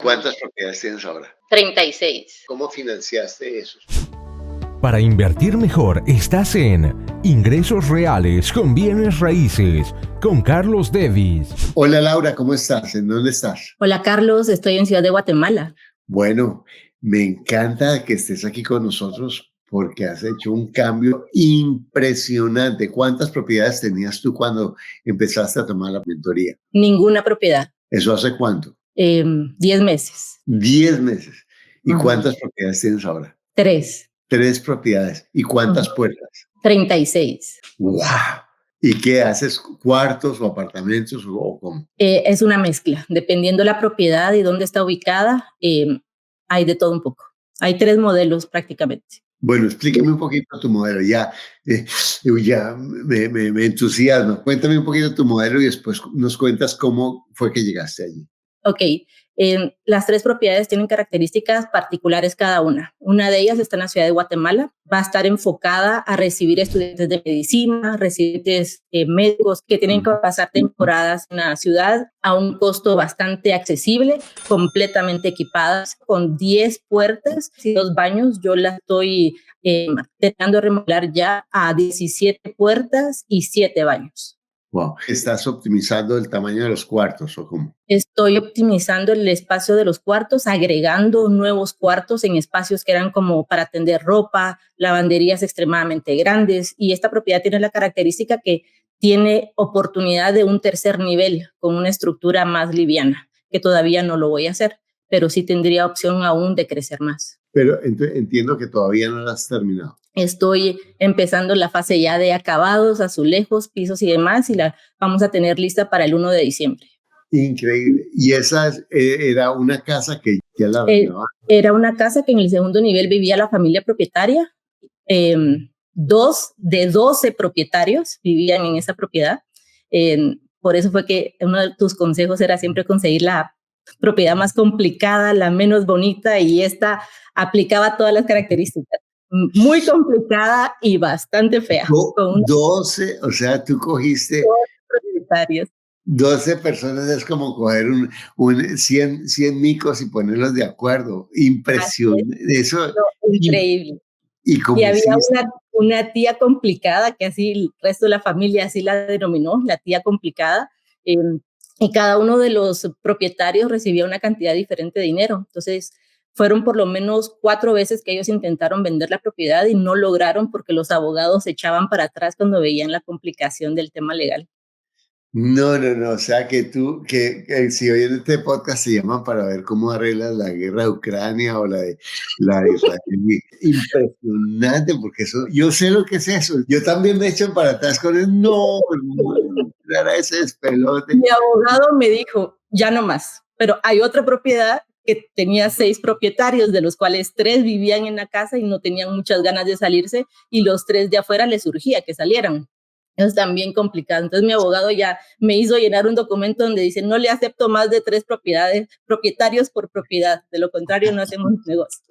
¿Cuántas propiedades tienes ahora? 36. ¿Cómo financiaste eso? Para invertir mejor, estás en Ingresos Reales con Bienes Raíces con Carlos Devis. Hola Laura, ¿cómo estás? ¿En dónde estás? Hola Carlos, estoy en Ciudad de Guatemala. Bueno, me encanta que estés aquí con nosotros porque has hecho un cambio impresionante. ¿Cuántas propiedades tenías tú cuando empezaste a tomar la mentoría? Ninguna propiedad. ¿Eso hace cuánto? 10 meses. 10 meses. ¿Y Ujú. cuántas propiedades tienes ahora? 3. 3 propiedades. ¿Y cuántas Ujú. puertas? 36. ¡Wow! ¿Y qué haces? ¿Cuartos o apartamentos o cómo? Es una mezcla. Dependiendo la propiedad y dónde está ubicada, hay de todo un poco. Hay 3 modelos prácticamente. Bueno, explícame un poquito tu modelo. Ya me entusiasma. Cuéntame un poquito tu modelo y después nos cuentas cómo fue que llegaste allí. Ok, las 3 propiedades tienen características particulares cada una. Una de ellas está en la ciudad de Guatemala. Va a estar enfocada a recibir estudiantes de medicina, residentes médicos que tienen que pasar temporadas en la ciudad a un costo bastante accesible, completamente equipadas, con 10 puertas y 2 baños. Yo la estoy tratando de remodelar ya a 17 puertas y 7 baños. Wow. ¿Estás optimizando el tamaño de los cuartos o cómo? Estoy optimizando el espacio de los cuartos, agregando nuevos cuartos en espacios que eran como para tender ropa, lavanderías extremadamente grandes. Y esta propiedad tiene la característica que tiene oportunidad de un tercer nivel con una estructura más liviana, que todavía no lo voy a hacer, pero sí tendría opción aún de crecer más. Pero entiendo que todavía no lo has terminado. Estoy empezando la fase ya de acabados, azulejos, pisos y demás, y la vamos a tener lista para el 1 de diciembre. Increíble. Y esa era una casa que ya la arrendaba. Era una casa que en el segundo nivel vivía la familia propietaria. 2 de 12 propietarios vivían en esa propiedad. Por eso fue que uno de tus consejos era siempre conseguir la propiedad más complicada, la menos bonita, y esta aplicaba todas las características. Muy complicada y bastante fea. Con 12, o sea, tú cogiste 12 propietarios. 12 personas, es como coger 100 micos y ponerlos de acuerdo. Impresionante. Eso, Increíble. ¿y cómo Y había hiciste? una tía complicada, que así el resto de la familia así la denominó, la tía complicada, y cada uno de los propietarios recibía una cantidad diferente de dinero. Entonces, fueron por lo menos 4 veces que ellos intentaron vender la propiedad y no lograron porque los abogados se echaban para atrás cuando veían la complicación del tema legal. No, o sea que si oyen este podcast se llaman para ver cómo arreglas la guerra de Ucrania o la de Israel. Impresionante, porque eso, yo sé lo que es eso. Yo también me echan para atrás con el no, pero no, era ese despelote. Mi abogado me dijo, ya no más, pero hay otra propiedad que tenía 6 propietarios, de los cuales 3 vivían en la casa y no tenían muchas ganas de salirse, y los 3 de afuera les surgía que salieran. Es también complicado. Entonces mi abogado ya me hizo llenar un documento donde dice, no le acepto más de 3 propietarios por propiedad, de lo contrario no hacemos negocio.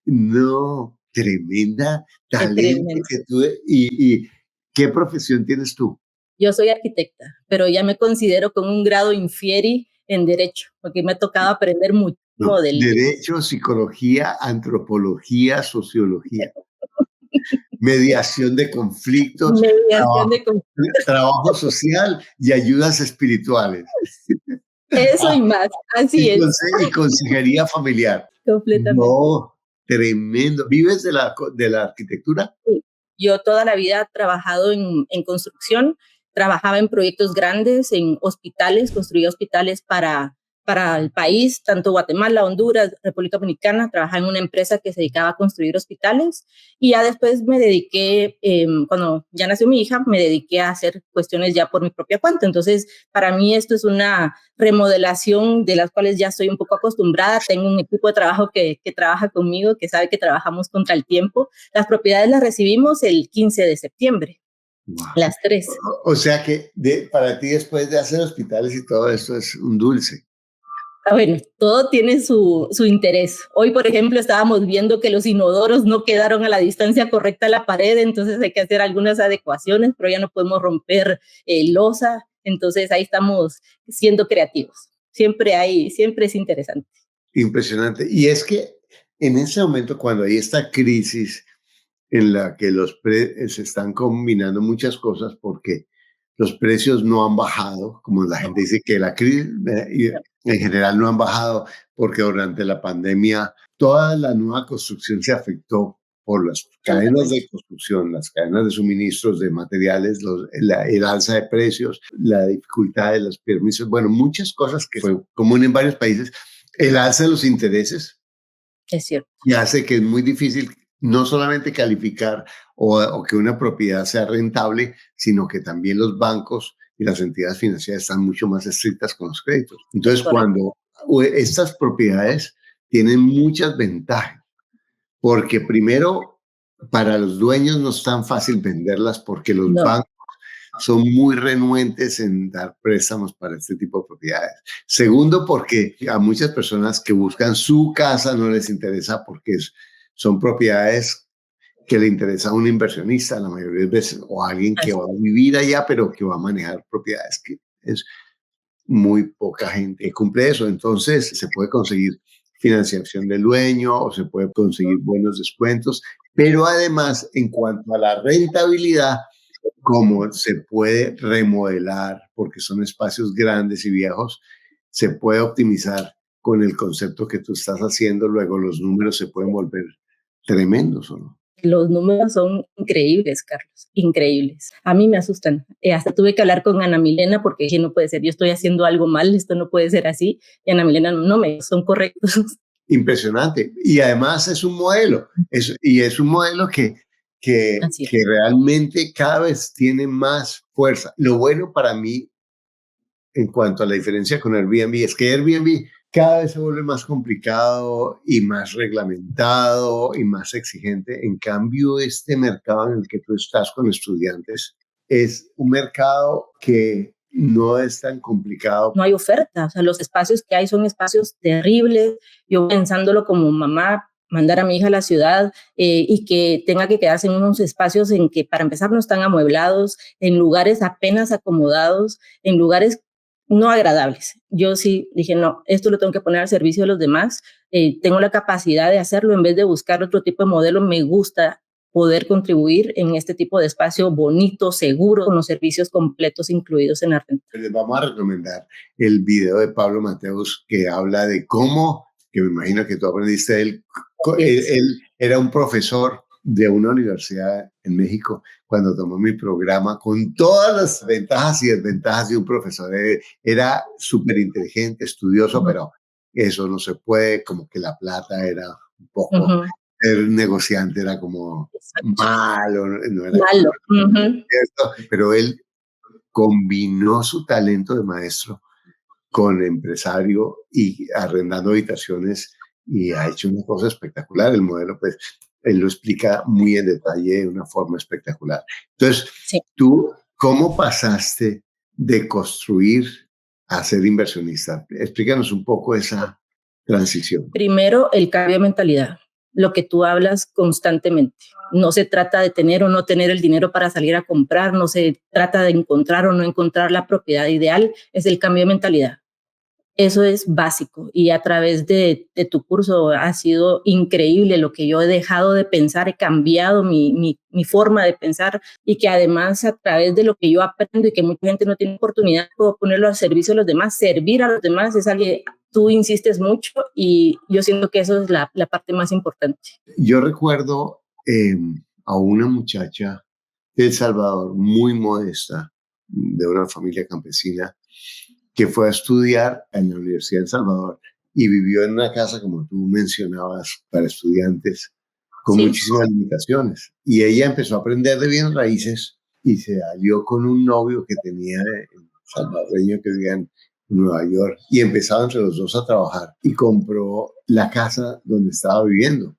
No, tremenda Qué talento tremendo. que tú, y ¿qué profesión tienes tú? Yo soy arquitecta, pero ya me considero con un grado infieri en derecho, porque me ha tocado aprender No, muchísimo del derecho, psicología, antropología, sociología, mediación de conflictos, mediación trabajo, de trabajo social y ayudas espirituales. eso y más. Así es, Y consejería familiar. completamente. No, tremendo. ¿Vives de la arquitectura? Sí. Yo toda la vida he trabajado en construcción, trabajaba en proyectos grandes, en hospitales, construía hospitales para el país, tanto Guatemala, Honduras, República Dominicana. Trabajaba en una empresa que se dedicaba a construir hospitales, y ya después me dediqué, cuando ya nació mi hija, me dediqué a hacer cuestiones ya por mi propia cuenta. Entonces, para mí esto es una remodelación de las cuales ya estoy un poco acostumbrada. Tengo un equipo de trabajo que trabaja conmigo, que sabe que trabajamos contra el tiempo. Las propiedades las recibimos el 15 de septiembre, Wow. las 3. O sea que para ti después de hacer hospitales y todo esto es un dulce. Bueno, todo tiene su interés. Hoy, por ejemplo, estábamos viendo que los inodoros no quedaron a la distancia correcta a la pared, entonces hay que hacer algunas adecuaciones, pero ya no podemos romper losa. Entonces ahí estamos siendo creativos. siempre es interesante. Impresionante. Y es que en ese momento, cuando hay esta crisis en la que se están combinando muchas cosas porque los precios no han bajado, como la gente dice que la crisis en general no han bajado porque durante la pandemia toda la nueva construcción se afectó por las cadenas de construcción, las cadenas de suministros de materiales, el alza de precios, la dificultad de los permisos, bueno, muchas cosas que fue común en varios países, el alza de los intereses. Es cierto. Y hace que es muy difícil no solamente calificar o que una propiedad sea rentable, sino que también los bancos y las entidades financieras están mucho más estrictas con los créditos. Entonces, cuando estas propiedades tienen muchas ventajas, porque primero, para los dueños no es tan fácil venderlas porque los bancos son muy renuentes en dar préstamos para este tipo de propiedades. Segundo, porque a muchas personas que buscan su casa no les interesa porque son propiedades que le interesa a un inversionista la mayoría de veces o a alguien que va a vivir allá pero que va a manejar propiedades, que es muy poca gente que cumple eso. Entonces se puede conseguir financiación del dueño o se puede conseguir buenos descuentos, pero además en cuanto a la rentabilidad, como se puede remodelar, porque son espacios grandes y viejos, se puede optimizar con el concepto que tú estás haciendo, luego los números se pueden volver tremendos, ¿o no? Los números son increíbles, Carlos, increíbles. A mí me asustan. Hasta tuve que hablar con Ana Milena porque dije, no puede ser, yo estoy haciendo algo mal, esto no puede ser así. Y Ana Milena, no, son correctos. Impresionante. Y además es un modelo, es un modelo que realmente cada vez tiene más fuerza. Lo bueno para mí en cuanto a la diferencia con Airbnb es que Airbnb cada vez se vuelve más complicado y más reglamentado y más exigente. En cambio, este mercado en el que tú estás con estudiantes es un mercado que no es tan complicado. No hay oferta, o sea, los espacios que hay son espacios terribles. Yo pensándolo como mamá, mandar a mi hija a la ciudad y que tenga que quedarse en unos espacios en que para empezar no están amueblados, en lugares apenas acomodados, en lugares no agradables. Yo sí dije, no, esto lo tengo que poner al servicio de los demás, tengo la capacidad de hacerlo en vez de buscar otro tipo de modelo. Me gusta poder contribuir en este tipo de espacio bonito, seguro, con los servicios completos incluidos en la renta. Les vamos a recomendar el video de Pablo Mateus que habla de cómo, que me imagino que tú aprendiste de él, él era un profesor de una universidad en México cuando tomó mi programa con todas las ventajas y desventajas de un profesor. Era súper inteligente, estudioso, pero eso no se puede, como que la plata era un poco, el negociante era como malo, no era malo. Pero él combinó su talento de maestro con empresario y arrendando habitaciones y ha hecho una cosa espectacular. El modelo, pues, él lo explica muy en detalle de una forma espectacular. Entonces, ¿tú cómo pasaste de construir a ser inversionista? Explícanos un poco esa transición. Primero, el cambio de mentalidad, lo que tú hablas constantemente. No se trata de tener o no tener el dinero para salir a comprar, no se trata de encontrar o no encontrar la propiedad ideal, es el cambio de mentalidad. Eso es básico y a través de tu curso ha sido increíble lo que yo he dejado de pensar, he cambiado mi forma de pensar y que además a través de lo que yo aprendo y que mucha gente no tiene oportunidad, puedo ponerlo al servicio de los demás, servir a los demás, es algo que tú insistes mucho y yo siento que eso es la parte más importante. Yo recuerdo a una muchacha de El Salvador muy modesta, de una familia campesina, que fue a estudiar en la Universidad de El Salvador y vivió en una casa, como tú mencionabas, para estudiantes, con muchísimas limitaciones. Y ella empezó a aprender de bienes raíces y se alió con un novio que tenía salvadoreño que vivía en Nueva York y empezaron entre los dos a trabajar y compró la casa donde estaba viviendo.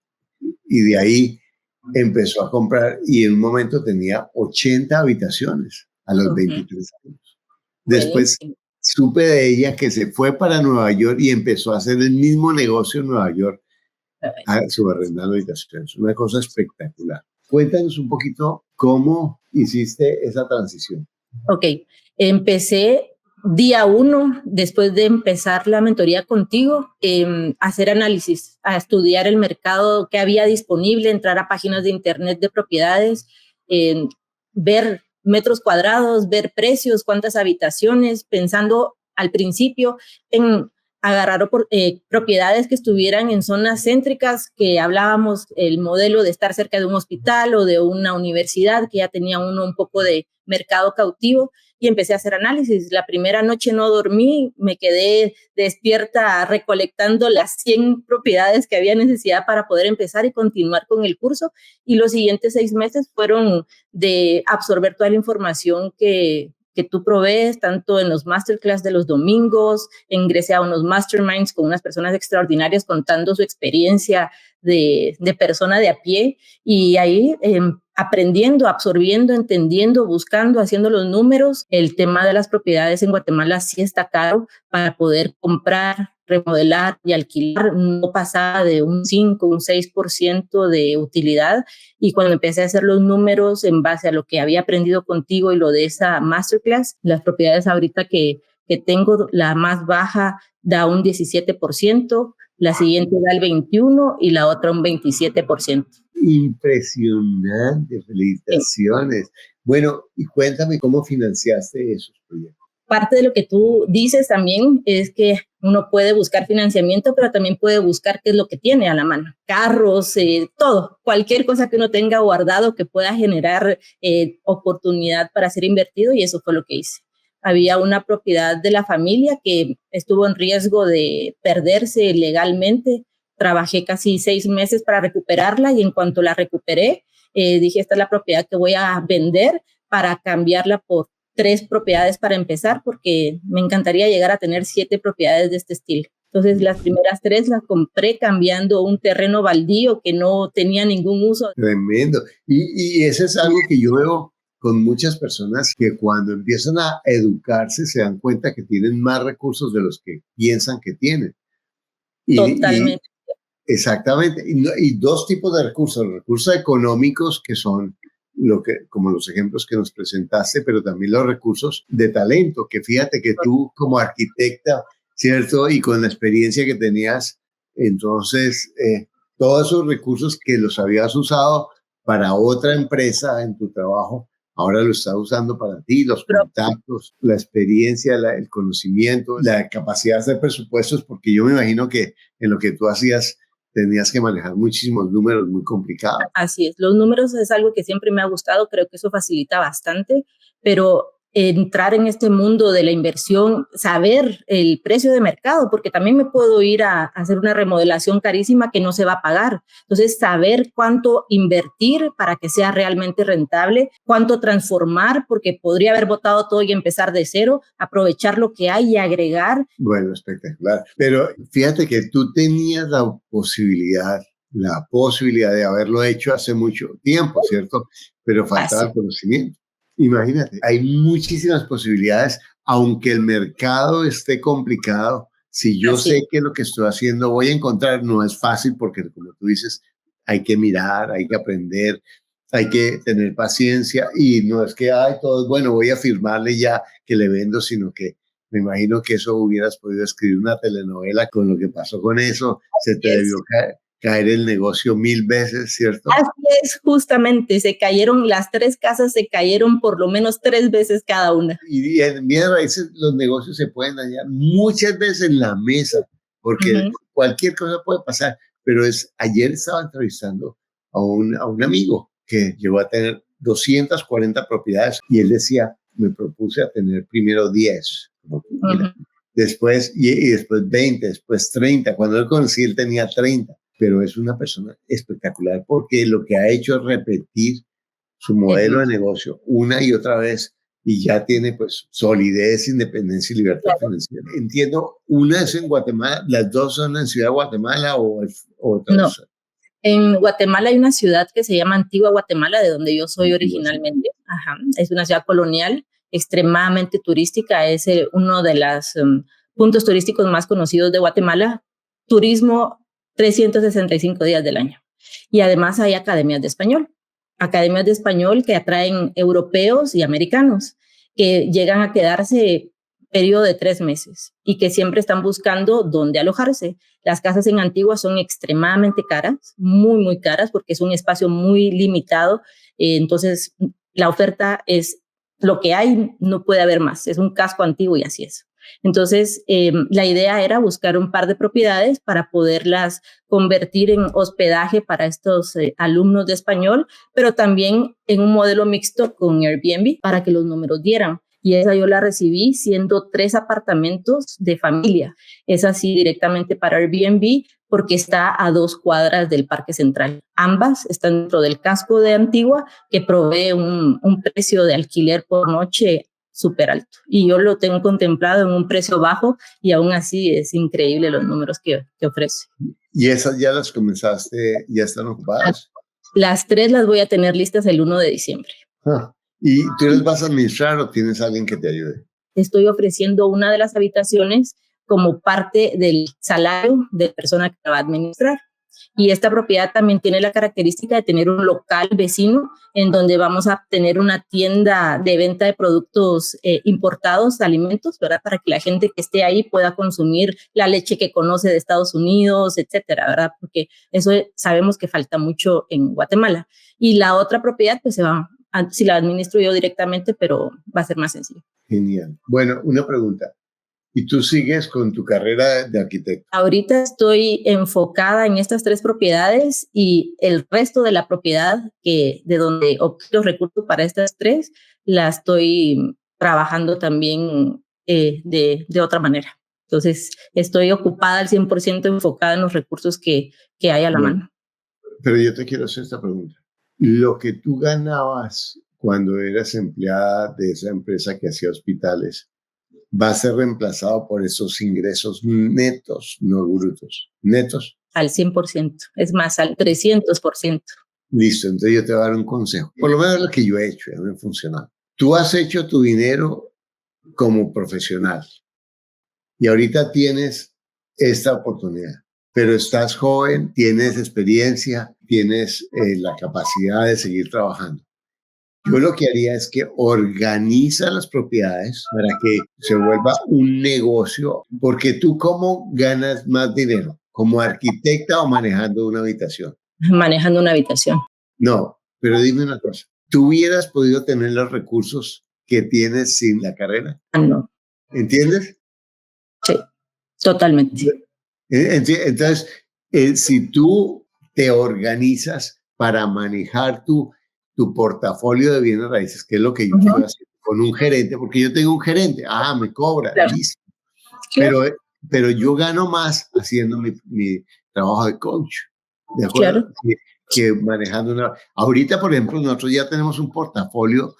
Y de ahí empezó a comprar y en un momento tenía 80 habitaciones a los 23 años. Después supe de ella que se fue para Nueva York y empezó a hacer el mismo negocio en Nueva York, subarrendando habitaciones. Una cosa espectacular. Cuéntanos un poquito cómo hiciste esa transición. Ok, empecé día uno, después de empezar la mentoría contigo, hacer análisis, a estudiar el mercado que había disponible, entrar a páginas de internet de propiedades, ver metros cuadrados, ver precios, cuántas habitaciones, pensando al principio en agarrar propiedades que estuvieran en zonas céntricas, que hablábamos el modelo de estar cerca de un hospital o de una universidad, que ya tenía uno un poco de mercado cautivo, y empecé a hacer análisis. La primera noche no dormí, me quedé despierta recolectando las 100 propiedades que había necesidad para poder empezar y continuar con el curso, y los siguientes 6 meses fueron de absorber toda la información que tú provees, tanto en los masterclass de los domingos, ingresé a unos masterminds con unas personas extraordinarias contando su experiencia de persona de a pie, y ahí aprendiendo, absorbiendo, entendiendo, buscando, haciendo los números. El tema de las propiedades en Guatemala sí está caro. Para poder comprar, remodelar y alquilar no pasaba de un 5, un 6% de utilidad, y cuando empecé a hacer los números en base a lo que había aprendido contigo y lo de esa masterclass, las propiedades ahorita que tengo, la más baja da un 17%, la siguiente da el 21% y la otra un 27%. Impresionante, felicitaciones. Sí. Bueno, y cuéntame cómo financiaste esos proyectos. Parte de lo que tú dices también es que uno puede buscar financiamiento, pero también puede buscar qué es lo que tiene a la mano. Carros, todo, cualquier cosa que uno tenga guardado que pueda generar oportunidad para ser invertido, y eso fue lo que hice. Había una propiedad de la familia que estuvo en riesgo de perderse legalmente. Trabajé casi 6 meses para recuperarla, y en cuanto la recuperé, dije, esta es la propiedad que voy a vender para cambiarla por 3 propiedades para empezar, porque me encantaría llegar a tener 7 propiedades de este estilo. Entonces, las primeras 3 las compré cambiando un terreno baldío que no tenía ningún uso. Tremendo. Y eso es algo que yo veo con muchas personas, que cuando empiezan a educarse se dan cuenta que tienen más recursos de los que piensan que tienen. Totalmente. Exactamente. Y 2 tipos de recursos económicos, que son como los ejemplos que nos presentaste, pero también los recursos de talento, que fíjate que tú como arquitecta, ¿cierto? Y con la experiencia que tenías, entonces todos esos recursos que los habías usado para otra empresa en tu trabajo, ahora lo estás usando para ti, los contactos, la experiencia, el conocimiento, la capacidad de hacer presupuestos, porque yo me imagino que en lo que tú hacías tenías que manejar muchísimos números muy complicados. Así es, los números es algo que siempre me ha gustado, creo que eso facilita bastante, pero entrar en este mundo de la inversión, saber el precio de mercado, porque también me puedo ir a hacer una remodelación carísima que no se va a pagar. Entonces, saber cuánto invertir para que sea realmente rentable, cuánto transformar, porque podría haber botado todo y empezar de cero, aprovechar lo que hay y agregar. Bueno, espectacular. Pero fíjate que tú tenías la posibilidad de haberlo hecho hace mucho tiempo, ¿cierto? Pero faltaba el conocimiento. Imagínate, hay muchísimas posibilidades, aunque el mercado esté complicado. Si yo sé que lo que estoy haciendo voy a encontrar, no es fácil, porque como tú dices, hay que mirar, hay que aprender, hay que tener paciencia, y no es que, todo es bueno, voy a firmarle ya que le vendo, sino que me imagino que eso hubieras podido escribir una telenovela con lo que pasó con eso. Se te debió caer el negocio 1000 veces, ¿cierto? Así es, justamente, las 3 casas se cayeron por lo menos 3 veces cada una. Y en bienes raíces los negocios se pueden dañar muchas veces en la mesa, porque cualquier cosa puede pasar. Pero ayer estaba entrevistando a un amigo que llegó a tener 240 propiedades, y él decía, me propuse a tener primero 10, después, y después 20, después 30. Cuando él conocí, él tenía 30. Pero es una persona espectacular, porque lo que ha hecho es repetir su modelo de negocio una y otra vez, y ya tiene pues solidez, independencia y libertad financiera. Entiendo, una es en Guatemala, las 2 son en Ciudad de Guatemala o otra. No, en Guatemala hay una ciudad que se llama Antigua Guatemala, de donde yo soy originalmente. Es una ciudad colonial, extremadamente turística, es uno de los puntos turísticos más conocidos de Guatemala. Turismo 365 días del año. Y además hay academias de español que atraen europeos y americanos, que llegan a quedarse periodo de 3 meses y que siempre están buscando dónde alojarse. Las casas en Antigua son extremadamente caras, muy, muy caras, porque es un espacio muy limitado. Entonces, la oferta es lo que hay, no puede haber más. Es un casco antiguo y así es. Entonces, la idea era buscar un par de propiedades para poderlas convertir en hospedaje para estos alumnos de español, pero también en un modelo mixto con Airbnb para que los números dieran. Y esa yo la recibí siendo 3 apartamentos de familia. Es así directamente para Airbnb porque está a 2 cuadras del Parque Central. Ambas están dentro del casco de Antigua, que provee un precio de alquiler por noche súper alto. Y yo lo tengo contemplado en un precio bajo y aún así es increíble los números que ofrece. ¿Y esas ya las comenzaste, ya están ocupadas? Las 3 las voy a tener listas el 1 de diciembre. ¿Y tú las vas a administrar o tienes alguien que te ayude? Estoy ofreciendo una de las habitaciones como parte del salario de la persona que la va a administrar. Y esta propiedad también tiene la característica de tener un local vecino en donde vamos a tener una tienda de venta de productos importados, alimentos, ¿verdad? Para que la gente que esté ahí pueda consumir la leche que conoce de Estados Unidos, etcétera, ¿verdad? Porque eso sabemos que falta mucho en Guatemala. Y la otra propiedad, pues si la administro yo directamente, pero va a ser más sencillo. Genial. Bueno, una pregunta. ¿Y tú sigues con tu carrera de arquitecto? Ahorita estoy enfocada en estas 3 propiedades y el resto de la propiedad de donde obtengo los recursos para estas 3, la estoy trabajando también de otra manera. Entonces, estoy ocupada al 100% enfocada en los recursos que hay a la mano. Pero yo te quiero hacer esta pregunta. Lo que tú ganabas cuando eras empleada de esa empresa que hacía hospitales, va a ser reemplazado por esos ingresos netos, no brutos. ¿Netos? Al 100%, es más, al 300%. Listo, entonces yo te voy a dar un consejo. Por lo menos lo que yo he hecho, ya me ha funcionado. Tú has hecho tu dinero como profesional y ahorita tienes esta oportunidad, pero estás joven, tienes experiencia, tienes la capacidad de seguir trabajando. Yo lo que haría es que organiza las propiedades para que se vuelva un negocio, porque tú ¿cómo ganas más dinero? ¿Como arquitecta o manejando una habitación? Manejando una habitación. No, pero dime una cosa. ¿Tú hubieras podido tener los recursos que tienes sin la carrera? No. ¿Entiendes? Sí, totalmente. Entonces, si tú te organizas para manejar tu portafolio de bienes raíces, que es lo que yo quiero hacer con un gerente, porque yo tengo un gerente, me cobra, claro. Listo. Pero yo gano más haciendo mi trabajo de coach, ¿de acuerdo? Claro. Que manejando una... Ahorita, por ejemplo, nosotros ya tenemos un portafolio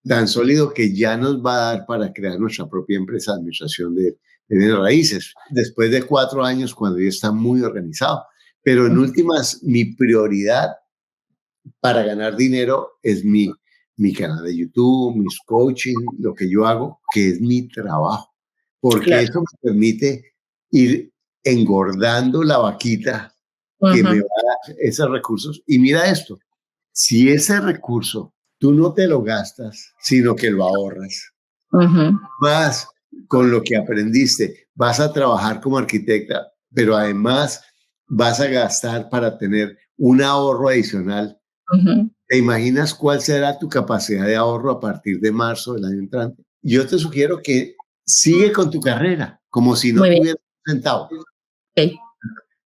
tan sólido que ya nos va a dar para crear nuestra propia empresa de administración de bienes raíces, después de 4 años cuando ya está muy organizado. Pero en últimas, mi prioridad para ganar dinero es mi canal de YouTube, mis coaching, lo que yo hago, que es mi trabajo. Porque claro, eso me permite ir engordando la vaquita que me va a dar esos recursos. Y mira esto, si ese recurso tú no te lo gastas, sino que lo ahorras, más con lo que aprendiste, vas a trabajar como arquitecta, pero además vas a gastar para tener un ahorro adicional. ¿Te imaginas cuál será tu capacidad de ahorro a partir de marzo del año entrante? Yo te sugiero que sigue con tu carrera, como si no tuvieras un centavo. Okay.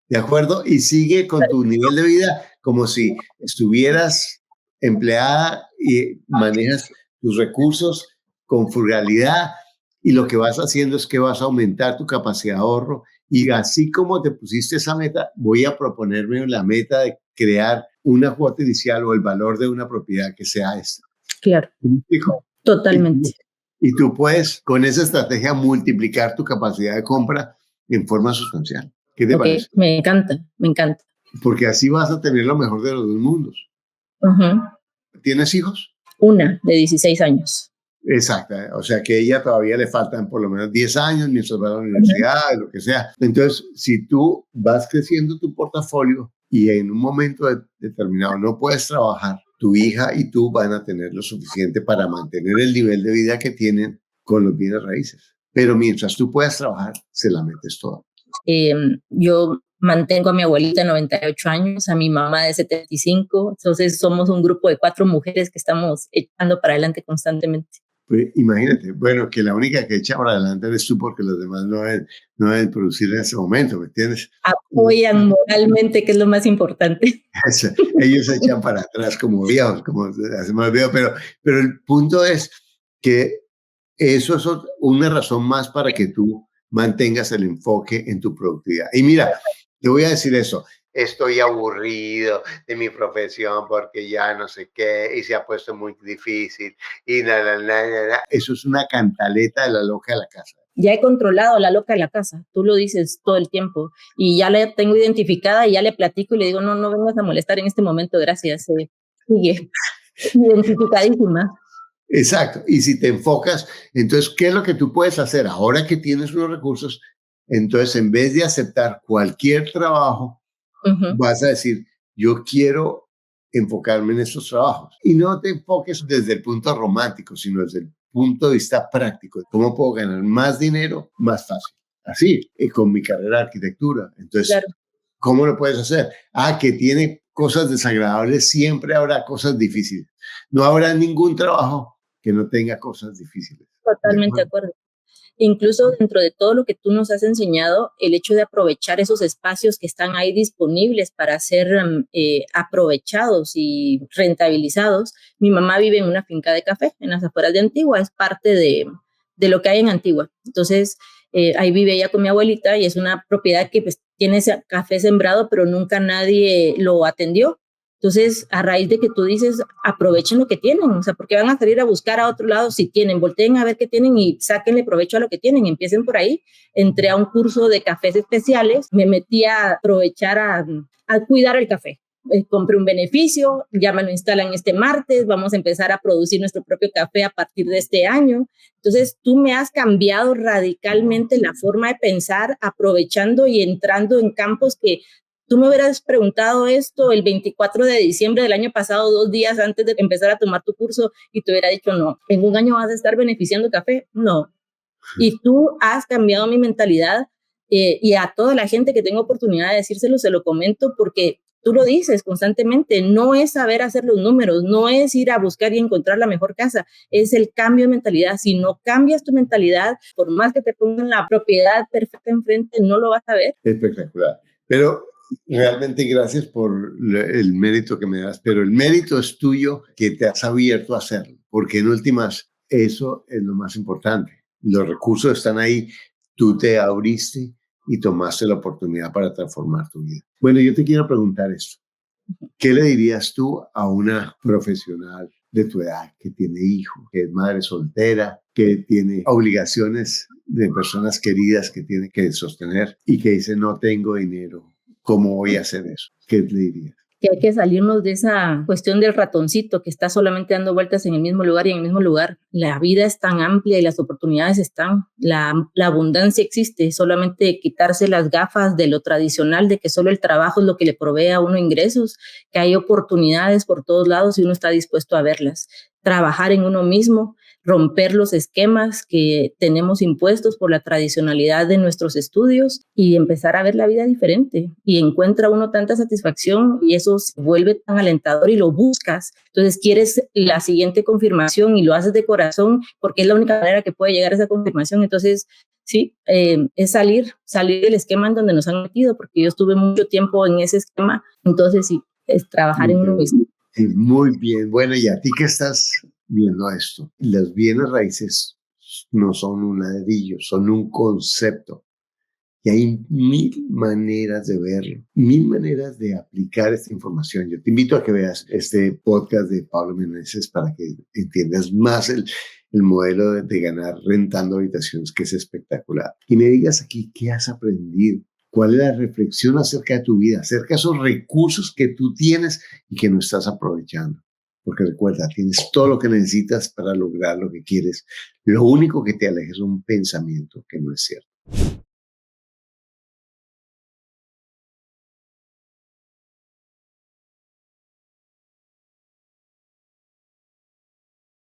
¿De acuerdo? Y sigue con tu nivel de vida como si estuvieras empleada y manejas tus recursos con frugalidad, y lo que vas haciendo es que vas a aumentar tu capacidad de ahorro, y así como te pusiste esa meta, voy a proponerme la meta de crear una cuota inicial o el valor de una propiedad que sea esta. Claro. Totalmente. Y tú puedes con esa estrategia multiplicar tu capacidad de compra en forma sustancial. ¿Qué te parece? Me encanta, me encanta. Porque así vas a tener lo mejor de los 2 mundos. ¿Tienes hijos? Una de 16 años. Exacto, o sea que a ella todavía le faltan por lo menos 10 años mientras va a la universidad, lo que sea. Entonces, si tú vas creciendo tu portafolio y en un momento determinado no puedes trabajar, tu hija y tú van a tener lo suficiente para mantener el nivel de vida que tienen con los bienes raíces. pero mientras tú puedas trabajar, se la metes toda. Yo mantengo a mi abuelita de 98 años, a mi mamá de 75, entonces somos un grupo de 4 mujeres que estamos echando para adelante constantemente. Pues imagínate, bueno, que la única que echa para adelante eres tú porque los demás no deben producir en ese momento, ¿me entiendes? Apoyan moralmente, que es lo más importante. Ellos echan para atrás como viejos, como hacemos viejos, pero el punto es que eso es una razón más para que tú mantengas el enfoque en tu productividad. Y mira, te voy a decir eso. Estoy aburrido de mi profesión porque ya no sé qué y se ha puesto muy difícil y Eso es una cantaleta de la loca de la casa. Ya he controlado a la loca de la casa, tú lo dices todo el tiempo y ya la tengo identificada y ya le platico y le digo, no vengas a molestar en este momento, gracias. Sigue identificadísima. Exacto. Y si te enfocas, entonces, ¿qué es lo que tú puedes hacer? Ahora que tienes unos recursos, entonces, en vez de aceptar cualquier trabajo, vas a decir, yo quiero enfocarme en estos trabajos. Y no te enfoques desde el punto romántico, sino desde el punto de vista práctico. ¿Cómo puedo ganar más dinero más fácil? Así, con mi carrera de arquitectura. Entonces, claro. ¿Cómo lo puedes hacer? Que tiene cosas desagradables, siempre habrá cosas difíciles. No habrá ningún trabajo que no tenga cosas difíciles. Totalmente de acuerdo. Incluso dentro de todo lo que tú nos has enseñado, el hecho de aprovechar esos espacios que están ahí disponibles para ser aprovechados y rentabilizados. Mi mamá vive en una finca de café en las afueras de Antigua, es parte de lo que hay en Antigua. Entonces, ahí vive ella con mi abuelita y es una propiedad que pues, tiene ese café sembrado, pero nunca nadie lo atendió. Entonces, a raíz de que tú dices, aprovechen lo que tienen, o sea, porque van a salir a buscar a otro lado si tienen, volteen a ver qué tienen y sáquenle provecho a lo que tienen, empiecen por ahí. Entré a un curso de cafés especiales, me metí a aprovechar a cuidar el café. Compré un beneficio, ya me lo instalan este martes, vamos a empezar a producir nuestro propio café a partir de este año. Entonces, tú me has cambiado radicalmente la forma de pensar, aprovechando y entrando en campos que tú me hubieras preguntado esto el 24 de diciembre del año pasado, 2 días antes de empezar a tomar tu curso, y te hubiera dicho, no, en un año vas a estar beneficiando café. No. Y tú has cambiado mi mentalidad y a toda la gente que tengo oportunidad de decírselo, se lo comento porque tú lo dices constantemente, no es saber hacer los números, no es ir a buscar y encontrar la mejor casa, es el cambio de mentalidad. Si no cambias tu mentalidad, por más que te pongan la propiedad perfecta enfrente, no lo vas a ver. Espectacular. Pero realmente gracias por el mérito que me das, pero el mérito es tuyo que te has abierto a hacerlo, porque en últimas eso es lo más importante. Los recursos están ahí, tú te abriste y tomaste la oportunidad para transformar tu vida. Bueno, yo te quiero preguntar esto. ¿Qué le dirías tú a una profesional de tu edad que tiene hijos, que es madre soltera, que tiene obligaciones de personas queridas que tiene que sostener y que dice no tengo dinero? ¿Cómo voy a hacer eso? ¿Qué le dirías? Que hay que salirnos de esa cuestión del ratoncito que está solamente dando vueltas en el mismo lugar y en el mismo lugar. La vida es tan amplia y las oportunidades están, la abundancia existe, solamente quitarse las gafas de lo tradicional, de que solo el trabajo es lo que le provee a uno ingresos, que hay oportunidades por todos lados y uno está dispuesto a verlas. Trabajar en uno mismo, romper los esquemas que tenemos impuestos por la tradicionalidad de nuestros estudios y empezar a ver la vida diferente. Y encuentra uno tanta satisfacción y eso se vuelve tan alentador y lo buscas. Entonces quieres la siguiente confirmación y lo haces de corazón porque es la única manera que puede llegar a esa confirmación. Entonces, sí, es salir del esquema en donde nos han metido, porque yo estuve mucho tiempo en ese esquema. Entonces, sí, es trabajar en uno mismo. Sí, muy bien. Bueno, y a ti que estás viendo esto, las bienes raíces no son un ladrillo, son un concepto. Y hay 1000 maneras de verlo, 1000 maneras de aplicar esta información. Yo te invito a que veas este podcast de Pablo Meneses para que entiendas más el modelo de ganar rentando habitaciones, que es espectacular. Y me digas aquí qué has aprendido. ¿Cuál es la reflexión acerca de tu vida, acerca de esos recursos que tú tienes y que no estás aprovechando? Porque recuerda, tienes todo lo que necesitas para lograr lo que quieres. Lo único que te aleja es un pensamiento que no es cierto.